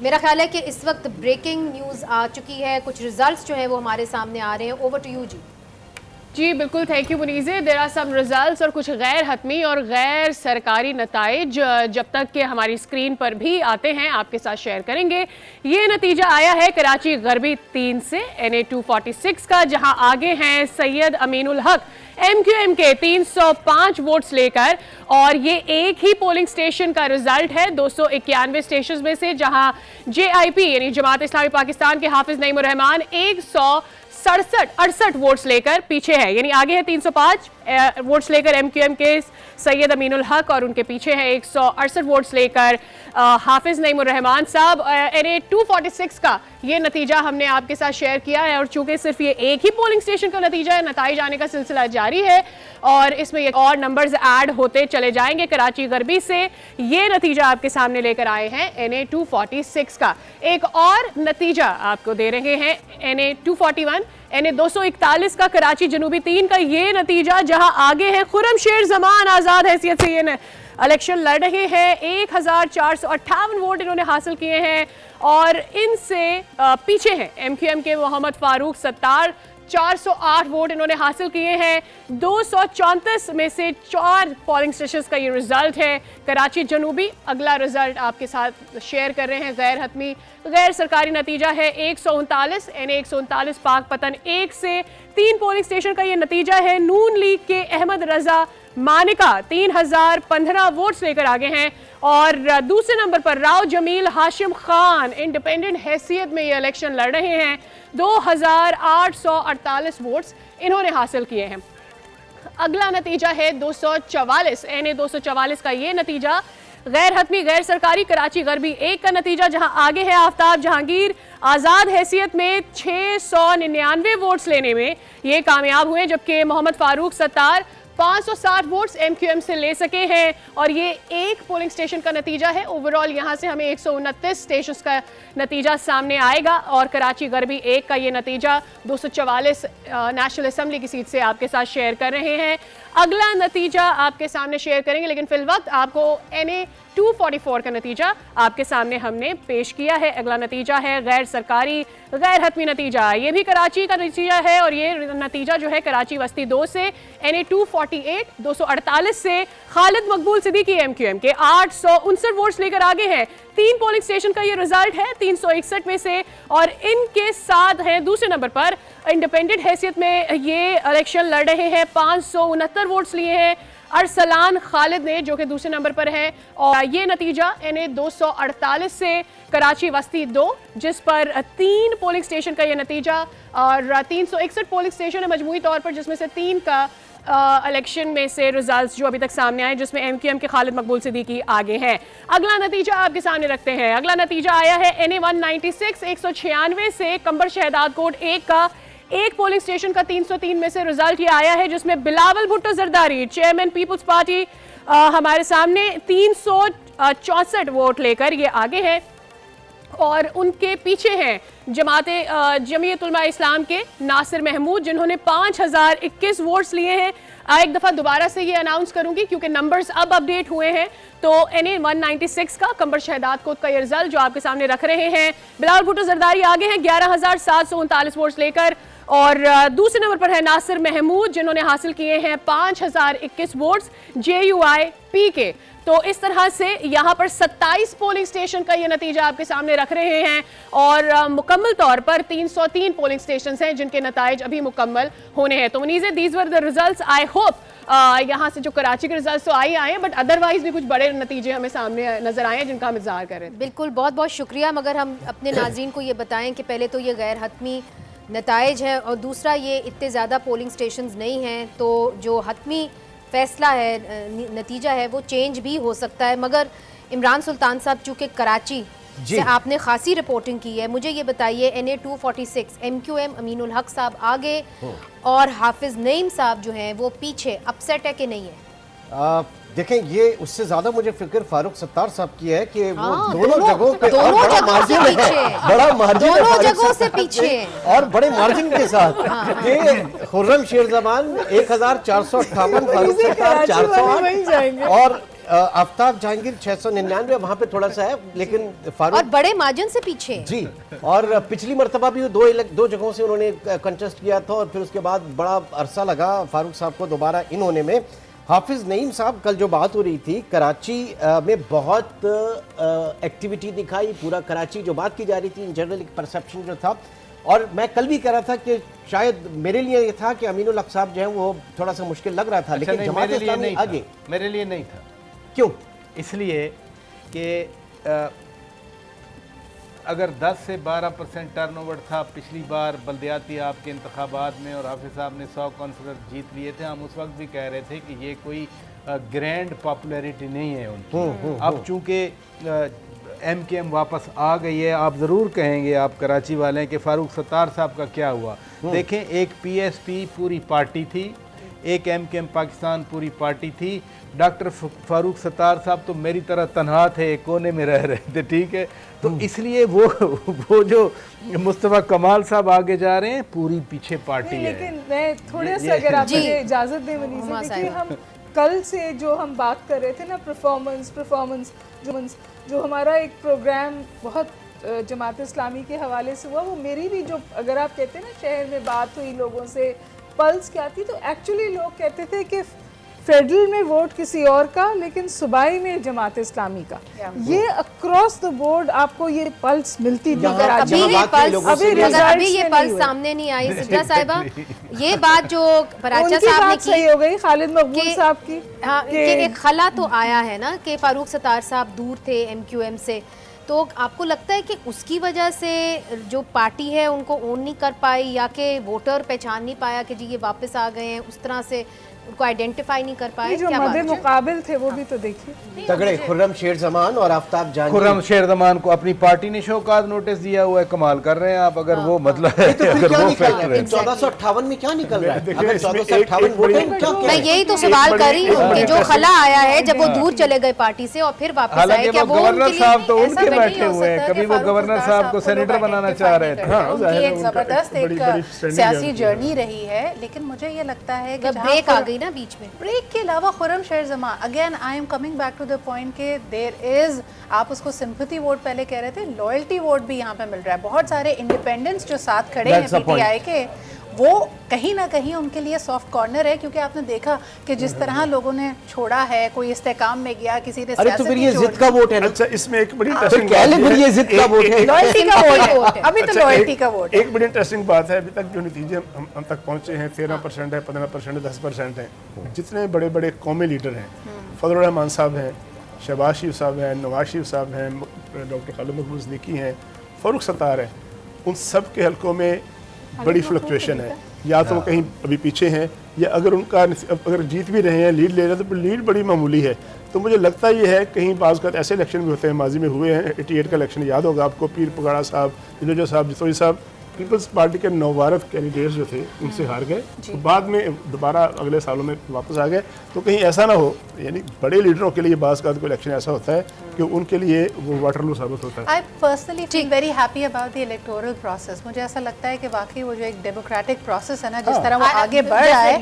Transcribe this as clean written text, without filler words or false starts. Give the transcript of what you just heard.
मेरा ख्याल है कि इस वक्त ब्रेकिंग न्यूज़ आ चुकी है, कुछ रिजल्ट्स जो है वो हमारे सामने आ रहे हैं। ओवर टू यू जी बिल्कुल, thank you Muneeze. There are some results और कुछ गैर हतमी और गैर सरकारी नताइज जब तक कि हमारी स्क्रीन पर भी आते हैं आपके साथ शेयर करेंगे। ये नतीजा आया है कराची गरबी 3 से NA 246 का, जहां आगे हैं सैयद अमीनुल हक MQM के 305 वोट्स लेकर, और ये एक ही पोलिंग स्टेशन का रिजल्ट है 291 स्टेशन में से, जहां JIP यानी जमात इस्लामी पाकिस्तान के हाफिज नईमुर रहमान 168 वोट्स लेकर पीछे है, यानी आगे है 305 वोट्स लेकर MQM के सैयद अमीनुल हक, और उनके पीछे है 168 वोट्स लेकर हाफिज नईमुर रहमान साहब। NA 246 का ये नतीजा हमने आपके साथ शेयर किया है, और चूंकि सिर्फ ये एक ही पोलिंग स्टेशन का नतीजा है, नताइज आने का सिलसिला जारी है और इसमें ये और नंबर्स ऐड होते चले जाएंगे। कराची गरबी से ये नतीजा आपके सामने लेकर आए हैं NA 246 का। एक और नतीजा आपको दे रहे हैं NA 241 NA 241 का कराची जनूबी 3 का ये नतीजा, जहां आगे है खुर्रमशेर जमान आज़ाद हैसियत से ये इलेक्शन लड़ रहे हैं। 1458 वोट इन्होंने हासिल किए हैं, और इनसे पीछे हैं MQM के मोहम्मद फारूक सत्तार, 408 वोट इन्होंने हासिल किए हैं। 234 में से 4 पोलिंग स्टेशन का ये रिजल्ट है। कराची जनूबी अगला रिजल्ट आपके साथ शेयर कर रहे हैं, गैर हतमी गैर सरकारी नतीजा है 139 NA 139 पाक पतन 1 से 3 पोलिंग स्टेशन का ये नतीजा है। नून लीग के अहमद रजा मानिका 3015 वोट्स लेकर आगे हैं, और दूसरे नंबर पर राव जमील हाशिम खान इंडिपेंडेंट हैसियत में ये इलेक्शन लड़ रहे हैं। 2848 वोट्स इन्होंने हासिल किए हैं। अगला नतीजा है 244 NA 244 का ये नतीजा, गैर हतमी गैर सरकारी कराची गरबी 1 का नतीजा, जहां आगे है आफ्ताब जहांगीर आज़ाद हैसियत में 699 वोट्स लेने में ये कामयाब हुए, जबकि मोहम्मद फारूक सत्तार 560 वोट्स MQM से ले सके हैं, और ये एक पोलिंग स्टेशन का नतीजा है। ओवरऑल यहाँ से हमें 129 स्टेशन का नतीजा सामने आएगा, और कराची गरबी 1 का ये नतीजा 244 नेशनल असम्बली की सीट से आपके साथ शेयर कर रहे हैं। अगला नतीजा आपके सामने शेयर करेंगे, लेकिन फिल वक्त आपको NA 244 का नतीजा आपके सामने हमने पेश किया है। अगला नतीजा है गैर सरकारी गैर हतमी नतीजा, ये भी कराची का नतीजा है, और ये नतीजा जो है कराची वस्ती 2 से NA 248 248 से खालिद मकबूल सिद्दीकी MQM के 859 वोट्स लेकर आगे हैं। 3 पोलिंग स्टेशन का ये रिजल्ट है 361 में से, और इनके साथ हैं दूसरे नंबर पर इंडिपेंडेंट हैसियत में ये इलेक्शन लड़ रहे हैं, 569 वोट्स लिए हैं अरसलान खालिद ने, जो कि दूसरे नंबर पर है। और ये नतीजा NA 248 से कराची वस्ती 2, जिस पर 3 पोलिंग स्टेशन का ये नतीजा, और 361 पोलिंग स्टेशन है मजमूई तौर पर, जिसमें से 3 का इलेक्शन में से रिजल्ट्स जो अभी तक सामने आए, जिसमें MQM के खालिद मकबूल सिद्दीकी आगे हैं। अगला नतीजा आपके सामने रखते हैं। अगला नतीजा आया है NA 196 196 से कंबर शहदाद कोट 1 का, एक पोलिंग स्टेशन का 303 में से रिजल्ट ये आया है, जिसमें Bilawal Bhutto Zardari chairman Peoples Party हमारे सामने 364 वोट लेकर ये आगे है, और उनके पीछे हैं जमीयत उलमा इस्लाम के नासिर महमूद, जिन्होंने 5021 वोट्स लिए हैं। एक दफ़ा दोबारा से ये अनाउंस करूंगी क्योंकि नंबर्स अब अपडेट हुए हैं। तो NA 196 का कंबर शहदाद कोट का ये रिजल्ट जो आपके सामने रख रहे हैं, बिलावल भुट्टो जरदारी आगे हैं 11,739 वोट्स लेकर, और दूसरे नंबर पर है नासिर महमूद, जिन्होंने हासिल किए हैं 5021 वोट्स JUIP के। तो इस तरह से यहाँ पर 27 पोलिंग स्टेशन का ये नतीजा आपके सामने रख रहे हैं, और मुकम्मल तौर पर 303 पोलिंग स्टेशन हैं जिनके नताइज अभी मुकम्मल होने हैं। तो Muneeze, these were the results. I hope यहाँ से जो कराची के रिजल्ट्स तो आए बट अदरवाइज भी कुछ बड़े नतीजे हमें सामने नजर आए हैं जिनका हम इंतजार कर रहे हैं। बिल्कुल, बहुत बहुत शुक्रिया। मगर हम अपने नाज़रीन को ये बताएं कि पहले तो ये गैर हतमी नताइज है, और दूसरा ये इतने ज़्यादा पोलिंग स्टेशंस नहीं हैं, तो जो हतमी फ़ैसला है, नतीजा है, वो चेंज भी हो सकता है। मगर इमरान सुल्तान साहब, चूँकि कराची से आपने खासी रिपोर्टिंग की है, मुझे ये बताइए NA 246 MQM अमीनुल हक साहब आगे और हाफिज नईम साहब जो हैं वो पीछे, अपसेट है कि नहीं है? देखें, ये उससे ज्यादा मुझे फिक्र फारूक सत्तार साहब की है कि वो दोनों जगहों पे दोनों बड़ा मार्जिन है, बड़ा मार्जिन है, दोनों जगहों से पीछे और बड़े मार्जिन के साथ। ये खुर्रमशेर जमान 1458, फारूक सत्तार 408, और आफ्ताब जहांगीर 699, वहां पे थोड़ा सा है, लेकिन और फारूक बड़े मार्जिन से पीछे हैं। जी। और पिछली मरतबा भी दो जगहों से उन्होंने कंटेस्ट किया था और फिर उसके बाद बड़ा अरसा लगा फारूक साहब को दोबारा इन होने में। हाफिज नईम साहब, कल जो बात हो रही थी कराची में बहुत एक्टिविटी दिखाई, पूरा कराची जो बात की जा रही थी, इन जनरल एक परसेप्शन जो था, और मैं कल भी कह रहा था कि शायद मेरे लिए ये था कि अमीनुल हक साहब जो है वो थोड़ा सा मुश्किल लग रहा था, लेकिन जमात इस्लामी आगे। मेरे लिए नहीं था। क्यों? इसलिए कि अगर 10 से 12% टर्नओवर था पिछली बार बल्दियाती आपके इंतखाबात में और हाफिज साहब ने 100 काउंसिलर जीत लिए थे, हम उस वक्त भी कह रहे थे कि ये कोई ग्रैंड पॉपुलैरिटी नहीं है उनकी। अब चूँकि MKM वापस आ गई है, आप ज़रूर कहेंगे आप कराची वाले हैं कि फ़ारूक सत्तार साहब का क्या हुआ। देखें, एक PSP पूरी पार्टी थी, एक MKM पाकिस्तान पूरी पार्टी थी। डॉक्टर फ़ारूक सत्तार साहब तो मेरी तरह तन्हा थे, एक कोने में रह रहे थे, ठीक है। तो इसलिए वो जो मुस्तफ़ा कमाल साहब आगे जा रहे हैं, पूरी पीछे पार्टी है। लेकिन मैं थोड़ा सा अगर आप मुझे इजाज़त दें वली से, देखिए हम कल से जो हम बात कर रहे थे ना, परफॉर्मेंस जो हमारा एक प्रोग्राम बहुत जमात इस्लामी के हवाले से हुआ, वो मेरी भी जो अगर आप कहते हैं ना शहर में बात हुई लोगों से, पल्स क्या थी, तो एक्चुअली लोग कहते थे कि फेडरल में वोट किसी और का, लेकिन सूबाई में जमात इस्लामी का। ये अक्रॉस द बोर्ड आपको ये पल्स मिलती थी। अभी ये पल्स सामने नहीं आई। सिद्रा साहिबा, ये बात जो पराचा साहब ने की सही हो गई, खालिद मकबूल साहब की। हाँ, कि एक खला तो आया है ना कि फारूक सत्तार साहब दूर थे MQM से, तो आपको लगता है कि उसकी वजह से जो पार्टी है उनको ओन नहीं कर पाई, या कि वोटर पहचान नहीं पाया कि जी ये वापस आ गए हैं, उस तरह से उनको आइडेंटिफाई नहीं कर पाए? जो मदे मुकाबिल थे वो भी तो देखिए तगड़े। खुर्रम शेर जमान और आफ्ताब जहांगीर। खुर्रम शेर जमान को अपनी पार्टी ने शौकात नोटिस दिया हुआ है, कमाल कर रहे हैं आप। अगर वो मतलब है, तो फिर क्या निकल रहा है 1458 में, क्या निकल रहा है? अगर 1458 वोट है, क्या मैं यही तो सवाल कर रही हूँ कि जो खला आया है जब वो दूर चले गए पार्टी से और फिर वापस आए, क्या वो गवर्नर साहब तो उनके बैठे हुए हैं, कभी वो गवर्नर साहब को सेनेटर बनाना चाह रहे थे। एक जबरदस्त एक सियासी जर्नी रही है, लेकिन मुझे ये लगता है कि ब्रेक आ गई ना बीच में। ब्रेक के अलावा Khurram Sher Zaman, again I am coming back to the point के देयर इज, आप उसको सिंपैथी वोट पहले कह रहे थे, लॉयल्टी वोट भी यहाँ पे मिल रहा है। बहुत सारे इंडिपेंडेंट्स जो साथ खड़े हैं PTI के, वो कहीं ना कहीं उनके लिए सॉफ्ट कॉर्नर है, क्योंकि आपने देखा कि जिस तरह लोगों ने छोड़ा है, कोई इस्तेकाम में गया, किसी ने अरे तो फिर ये जिद का वोट है ना। अच्छा, इसमें एक बड़ी ये जिद का वोट है, लॉयल्टी का वोट है, अभी तो लॉयल्टी का वोट है। एक बड़ी इंटरेस्टिंग बात है, अभी तक जो नतीजे हम तक पहुंचे हैं 13% है, 15% है, 10% है। जितने बड़े बड़े कौमी लीडर हैं, फजल रहमान साहब हैं, शहबाज शरीफ साहब हैं, नवाज शरीफ साहब हैं, डॉक्टर खालिद मकबूल सिद्दीकी हैं, फारूक सत्तार हैं, उन सब के हलकों में बड़ी फ्लक्चुएशन है। या तो वो कहीं अभी पीछे हैं, या अगर अगर जीत भी रहे हैं, लीड ले रहे हैं, तो लीड बड़ी मामूली है। तो मुझे लगता ये है कहीं बाज़ का ऐसे इलेक्शन भी होते हैं, माजी में हुए हैं। 88 का इलेक्शन याद होगा आपको, पीर पगाड़ा साहब, जिलोजा साहब, जितोई साहब, पीपल्स पार्टी के नौवारत कैंडिडेट्स जो थे उनसे हार गए, तो बाद में दोबारा अगले सालों में वापस आ गए। तो कहीं ऐसा ना हो, यानी बड़े लीडरों के लिए बाज़ का कोई इलेक्शन ऐसा होता है कि उनके लिए वो वाटरलू साबित होता है। I personally feel very happy about the electoral process. मुझे ऐसा लगता है कि वाकई वो जो एक डेमोक्रेटिक प्रोसेस है ना, जिस तरह वो आगे बढ़ रहा है,